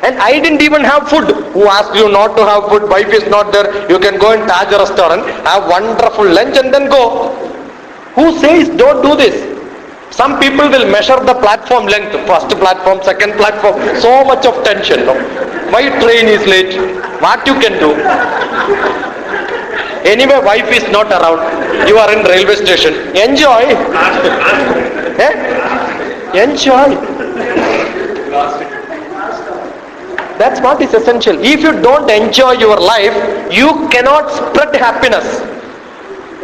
And I didn't even have food. Who asked you not to have food? Wife is not there. You can go in Taj restaurant, have wonderful lunch and then go. Who says don't do this? Some people will measure the platform length. First platform, second platform. So much of tension. No? My train is late. What you can do? Anyway, wife is not around. You are in railway station. Enjoy. Enjoy. That's what is essential. If you don't enjoy your life, you cannot spread happiness.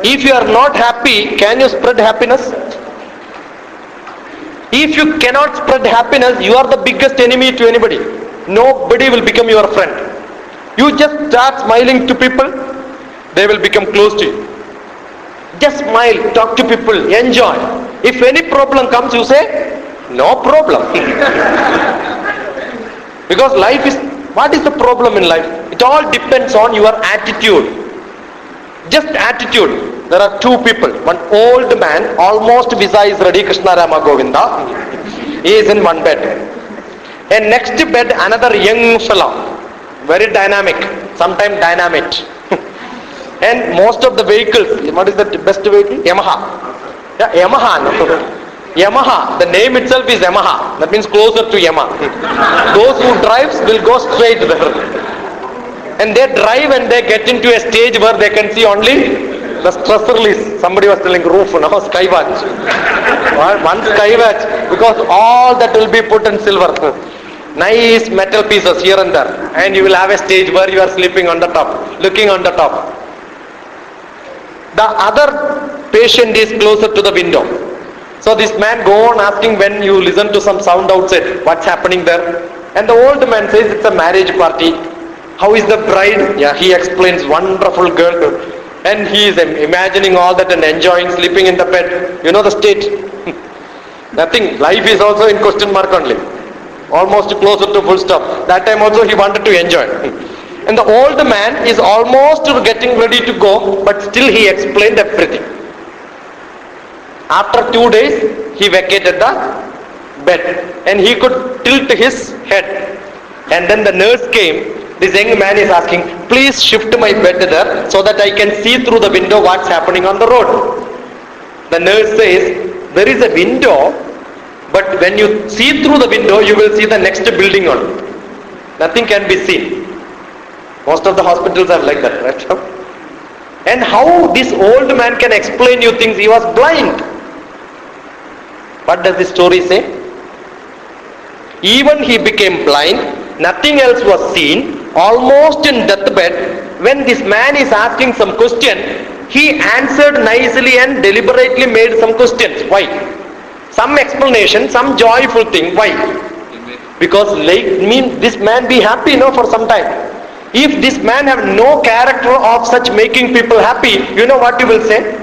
If you are not happy, can you spread happiness? If you cannot spread happiness, you are the biggest enemy to anybody. Nobody will become your friend. You just start smiling to people, they will become close to you. Just smile, talk to people, enjoy. If any problem comes, you say, no problem. Because what is the problem in life? It all depends on your attitude. Just attitude. There are two people. One old man, almost visa is ready, Krishna Rama Govinda. He is in one bed. And next bed, another young fellow. Very dynamic, sometimes dynamite. And most of the vehicles, what is the best vehicle? Yamaha. Yeah, Yamaha. No? Yamaha, the name itself is Yamaha. That means closer to Yamaha. Those who drives will go straight there. And they drive and they get into a stage where they can see only the stress release. Somebody was telling roof, no, sky watch. One sky watch, because all that will be put in silver. Nice metal pieces here and there. And you will have a stage where you are sleeping on the top, looking on the top. The other patient is closer to the window. So this man go on asking when you listen to some sound outside, what's happening there? And the old man says it's a marriage party. How is the bride? Yeah, he explains, wonderful girl. And he is imagining all that and enjoying sleeping in the bed. You know the state. Nothing. Life is also in question mark only. Almost closer to full stop. That time also he wanted to enjoy. And the old man is almost getting ready to go, but still he explained everything. After 2 days, he vacated the bed and he could tilt his head. And then the nurse came. This young man is asking, please shift my bed there so that I can see through the window what's happening on the road. The nurse says, there is a window, but when you see through the window, you will see the next building on. Nothing can be seen. Most of the hospitals are like that, right? And how this old man can explain you things? He was blind. What does the story say? Even he became blind, nothing else was seen, almost in deathbed. When this man is asking some question, he answered nicely and deliberately made some questions. Why? Some explanation, some joyful thing. Why? Because this man be happy for some time. If this man have no character of such making people happy, you know what you will say?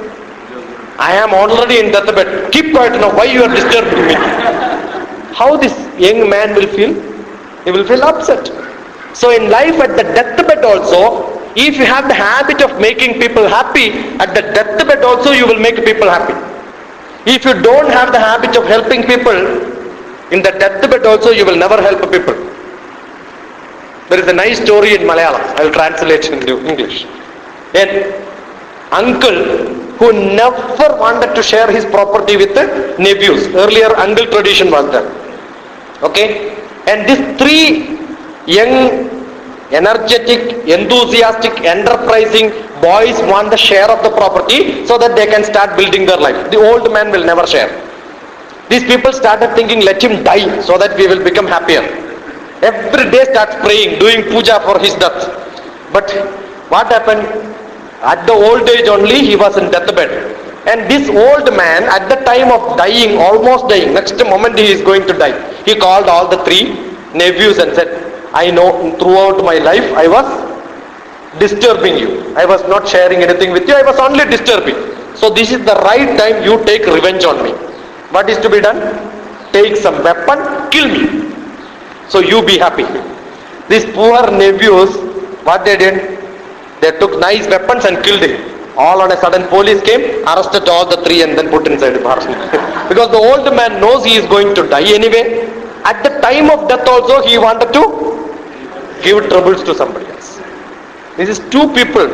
I am already in deathbed. Keep quiet now. Why you are disturbing me? How this young man will feel? He will feel upset. So in life at the deathbed also, if you have the habit of making people happy, at the deathbed also you will make people happy. If you don't have the habit of helping people, In the deathbed also you will never help people. There is a nice story in Malayalam. I will translate it into English. An uncle who never wanted to share his property with the nephews. Earlier uncle tradition was there. Okay? And these three young, energetic, enthusiastic, enterprising boys want the share of the property so that they can start building their life. The old man will never share. These people started thinking, let him die so that we will become happier. Every day starts praying, doing puja for his death. But what happened? At the old age only, he was in deathbed. And this old man, at the time of dying, almost dying, next moment he is going to die, he called all the three nephews and said, I know throughout my life I was disturbing you. I was not sharing anything with you, I was only disturbing. So this is the right time you take revenge on me. What is to be done? Take some weapon, kill me. So you be happy. These poor nephews, what they did? They took nice weapons and killed him. All on a sudden police came, arrested all the three and then put inside the bar. Because the old man knows he is going to die anyway. At the time of death also he wanted to give troubles to somebody else. This is two people.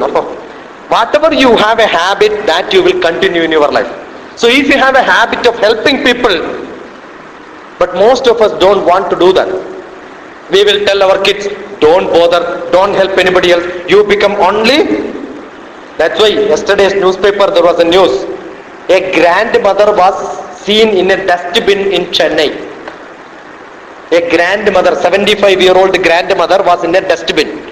Whatever you have a habit, that you will continue in your life. So if you have a habit of helping people, but most of us don't want to do that. We will tell our kids, don't bother, don't help anybody else. You become only. That's why yesterday's newspaper there was a news. A grandmother was seen in a dustbin in Chennai. A grandmother, 75-year-old grandmother was in a dustbin.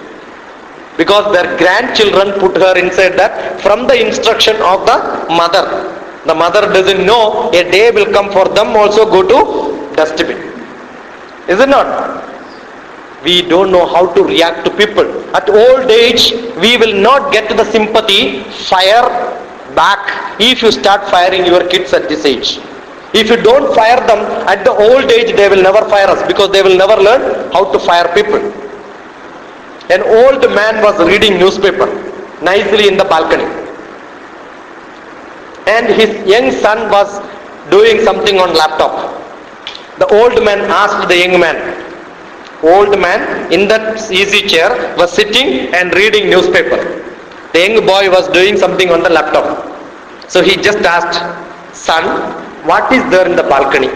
Because their grandchildren put her inside that from the instruction of the mother. The mother doesn't know a day will come for them also go to dustbin. Is it not? We don't know how to react to people. At old age, we will not get the sympathy, fire back if you start firing your kids at this age. If you don't fire them at the old age, they will never fire us because they will never learn how to fire people. An old man was reading newspaper nicely in the balcony. And his young son was doing something on laptop. The old man asked the young man. Old man in that easy chair was sitting and reading newspaper. The young boy was doing something on the laptop. So he just asked, son, what is there in the balcony?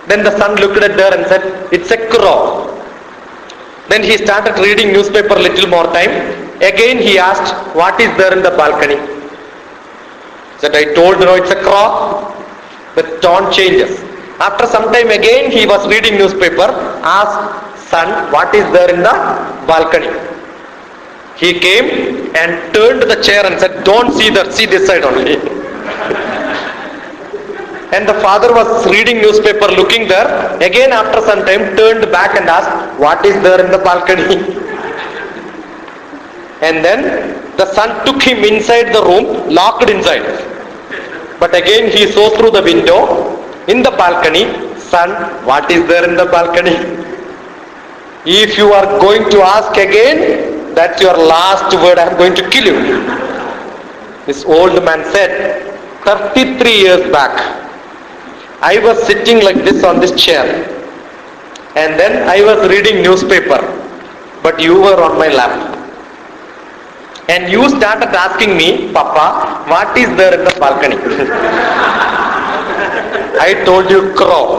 Then the son looked at there and said, it's a crow. Then he started reading newspaper little more time. Again he asked, what is there in the balcony? He said, I told you, it's a crow. The tone changes. After some time again he was reading newspaper, asked, son, what is there in the balcony? He came and turned the chair and said, don't see that, see this side only. And the father was reading newspaper looking there, again after some time turned back and asked, what is there in the balcony? And then the son took him inside the room, locked inside. But again he saw through the window, in the balcony, son, what is there in the balcony? If you are going to ask again, that's your last word, I am going to kill you. This old man said, 33 years back, I was sitting like this on this chair, and then I was reading newspaper, but you were on my lap. And you started asking me, Papa, what is there in the balcony? I told you crow.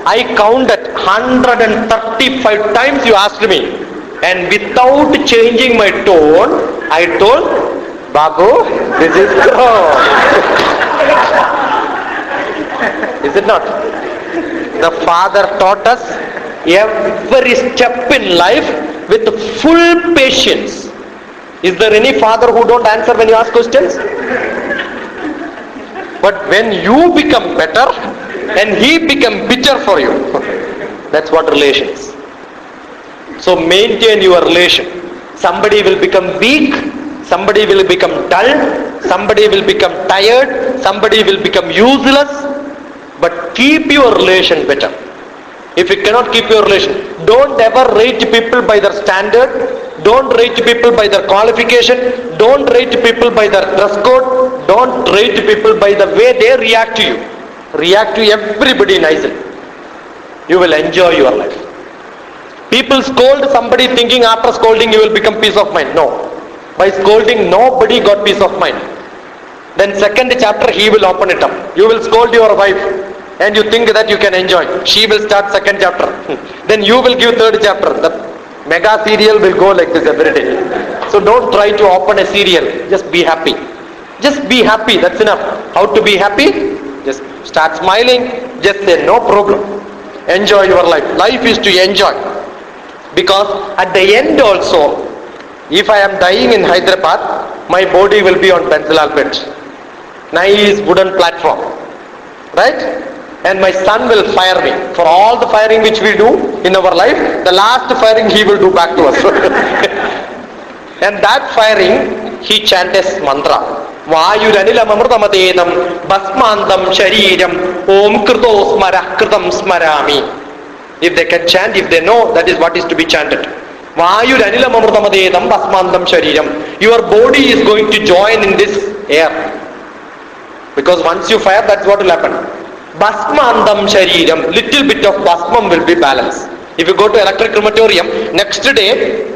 I counted 135 times you asked me, and without changing my tone, I told, Babu, this is crow. Is it not? The father taught us every step in life with full patience. Is there any father who don't answer when you ask questions? But when you become better and he become bitter for you, that's what relation is. So maintain your relation. Somebody will become weak, somebody will become dull, somebody will become tired, somebody will become useless, but keep your relation better. If you cannot keep your relation, don't ever rate people by their standard, don't rate people by their qualification, don't rate people by their dress code, don't rate people by the way they react to you. React to everybody nicely. You will enjoy your life. People scold somebody thinking after scolding you will become peace of mind. No. By scolding nobody got peace of mind. Then second chapter he will open it up. You will scold your wife and you think that you can enjoy. She will start second chapter. Then you will give third chapter. The mega serial will go like this every day. So don't try to open a serial. Just be happy. Just be happy. That's enough. How to be happy? Just start smiling. Just say no problem. Enjoy your life. Life is to enjoy. Because at the end also, if I am dying in Hyderabad, my body will be on pencil bed. Nice wooden platform. Right? And my son will fire me. For all the firing which we do in our life, the last firing he will do back to us. And that firing, he chants mantra. Vayuranilamamrutamadedam basmandam shariram om krito smara kritam smarami. If they can chant, if they know, that is what is to be chanted. Vayuranilamamrutamadedam basmandam shariram. Your body is going to join in this air. Because once you fire, that's what will happen. Basmandam shariram. Little bit of basmam will be balanced. If you go to electric crematorium, next day,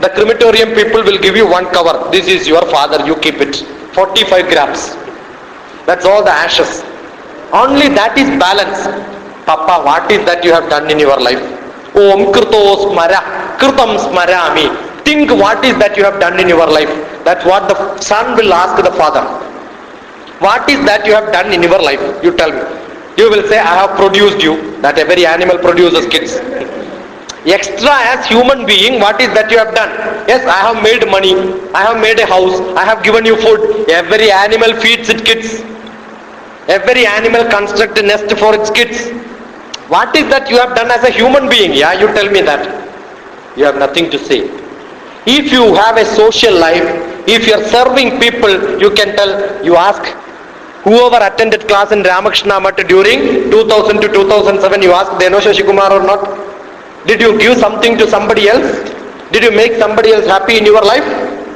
the crematorium people will give you one cover. This is your father, you keep it. 45 grams. That's all the ashes. Only that is balance. Papa, what is that you have done in your life? Om krito smara, kritam smarami. Think what is that you have done in your life. That's what the son will ask the father. What is that you have done in your life? You tell me. You will say, I have produced you. That every animal produces kids. Extra as human being, what is that you have done? Yes, I have made money, I have made a house, I have given you food. Every animal feeds its kids. Every animal constructs a nest for its kids. What is that you have done as a human being? Yeah, you tell me that. You have nothing to say. If you have a social life, if you are serving people, you can tell, you ask, whoever attended class in Ramakrishna during 2000 to 2007, you ask, they know Shashi Kumar or not? Did you give something to somebody else? Did you make somebody else happy in your life?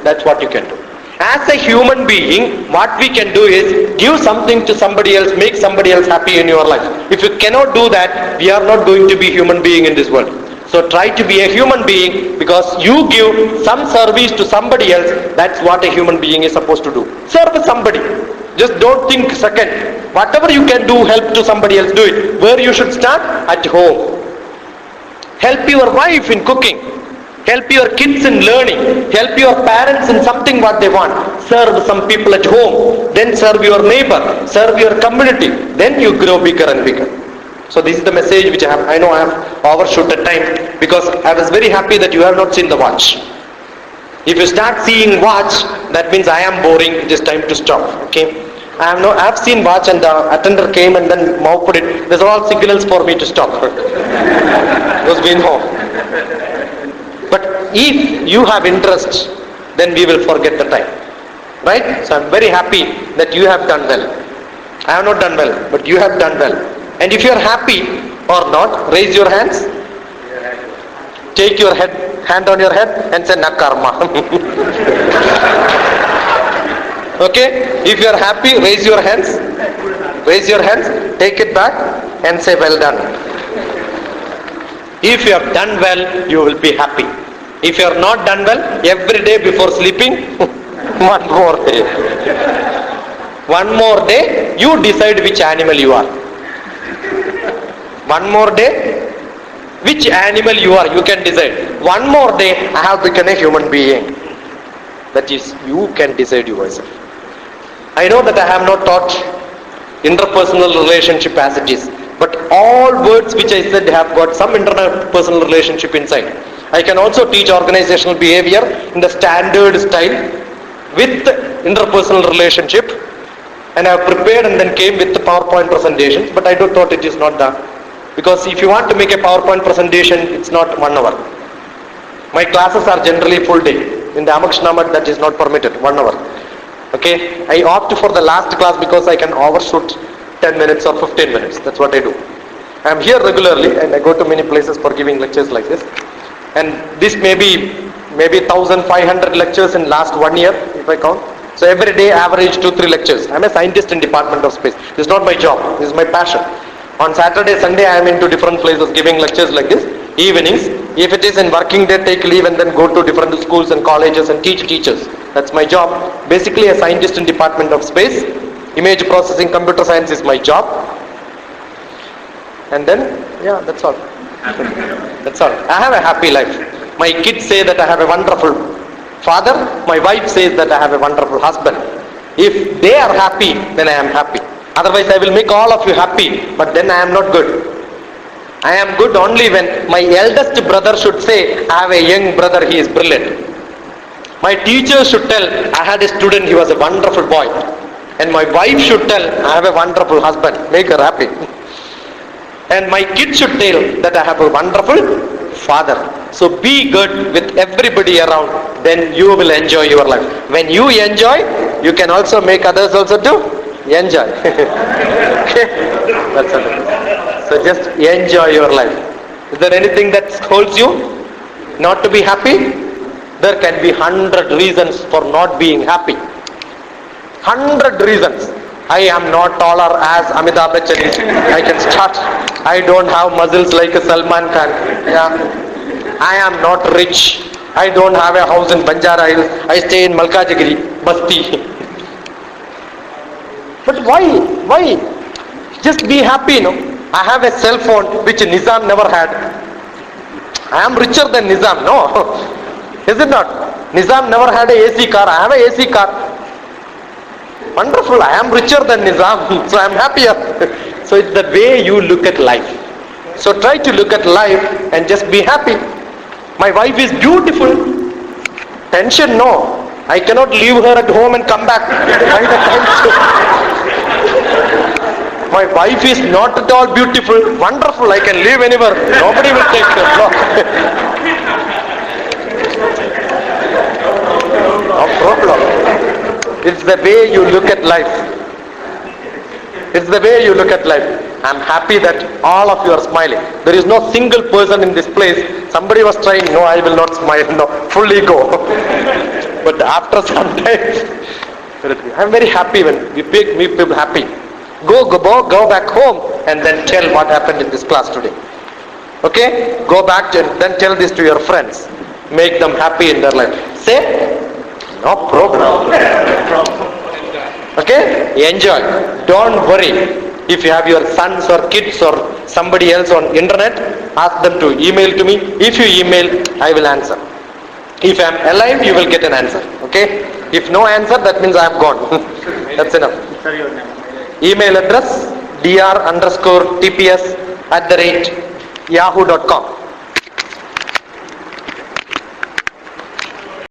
That's what you can do. As a human being, what we can do is give something to somebody else, make somebody else happy in your life. If you cannot do that, we are not going to be human being in this world. So try to be a human being, because you give some service to somebody else. That's what a human being is supposed to do. Serve somebody. Just don't think second. Whatever you can do, help to somebody else, do it. Where you should start? At home. Help your wife in cooking. Help your kids in learning. Help your parents in something what they want. Serve some people at home. Then serve your neighbor. Serve your community. Then you grow bigger and bigger. So this is the message which I know I have overshot the time, because I was very happy that you have not seen the watch. If you start seeing watch, that means I am boring. It is time to stop. Okay. I have seen watch, and the attender came and then mouth put it. These are all signals for me to stop. Because we know. But if you have interest, then we will forget the time. Right? So I am very happy that you have done well. I have not done well, but you have done well. And if you are happy or not, raise your hands. Take your hand on your head and say na karma. Okay? If you are happy, raise your hands. Raise your hands, take it back and say well done. If you have done well, you will be happy. If you are not done well, every day before sleeping, one more day. One more day, you decide which animal you are. One more day, which animal you are, you can decide. One more day, I have become a human being. That is, you can decide yourself. I know that I have not taught interpersonal relationship as it is, but all words which I said have got some interpersonal relationship inside. I can also teach organizational behavior in the standard style with interpersonal relationship, and I have prepared and then came with the PowerPoint presentations, but I don't thought it is not done. Because if you want to make a PowerPoint presentation, it's not 1 hour. My classes are generally full day. In the Ramakrishna that is not permitted, 1 hour. Okay, I opt for the last class because I can overshoot 10 minutes or 15 minutes. That's what I do. I am here regularly and I go to many places for giving lectures like this. And this may be 1,500 lectures in last 1 year, if I count. So every day average 2-3 lectures. I'm a scientist in Department of Space. This is not my job. This is my passion. On Saturday, Sunday, I am into different places giving lectures like this. Evenings, if it is in working day, take leave and then go to different schools and colleges and teach teachers. That's my job. Basically a scientist in Department of Space. Image processing, computer science is my job. And then, yeah, that's all. That's all. I have a happy life. My kids say that I have a wonderful father. My wife says that I have a wonderful husband. If they are happy, then I am happy. Otherwise, I will make all of you happy, but then I am not good. I am good only when my eldest brother should say, I have a young brother, he is brilliant. My teacher should tell, I had a student, he was a wonderful boy. And my wife should tell, I have a wonderful husband, make her happy. And my kid should tell that I have a wonderful father. So be good with everybody around, then you will enjoy your life. When you enjoy, you can also make others also to enjoy. Okay? That's all. So just enjoy your life. Is there anything that holds you not to be happy? There can be 100 reasons for not being happy. 100 reasons. I am not taller as Amitabh Bachchan is. I can start. I don't have muscles like a Salman Khan. Yeah. I am not rich. I don't have a house in Banjara Hills. I stay in Malkajagiri, Basti. But why? Why? Just be happy, no? I have a cell phone which Nizam never had. I am richer than Nizam, no? Is it not? Nizam never had a AC car. I have a AC car. Wonderful. I am richer than Nizam, so I am happier. So it's the way you look at life. So try to look at life and just be happy. My wife is beautiful. Tension, no. I cannot leave her at home and come back. My wife is not at all beautiful. Wonderful. I can live anywhere. Nobody will take her. No problem. It's the way you look at life. It's the way you look at life. I'm happy that all of you are smiling. There is no single person in this place. Somebody was trying, no, I will not smile. No, fully go. But after some time, I'm very happy when we make people happy. Go back home and then tell what happened in this class today. Okay? Go back and then tell this to your friends. Make them happy in their life. Say, no problem. Okay? Enjoy. Don't worry. If you have your sons or kids or somebody else on internet, ask them to email to me. If you email, I will answer. If I am alive, you will get an answer. Okay? If no answer, that means I am gone. That's enough. Email address dr_tps@yahoo.com.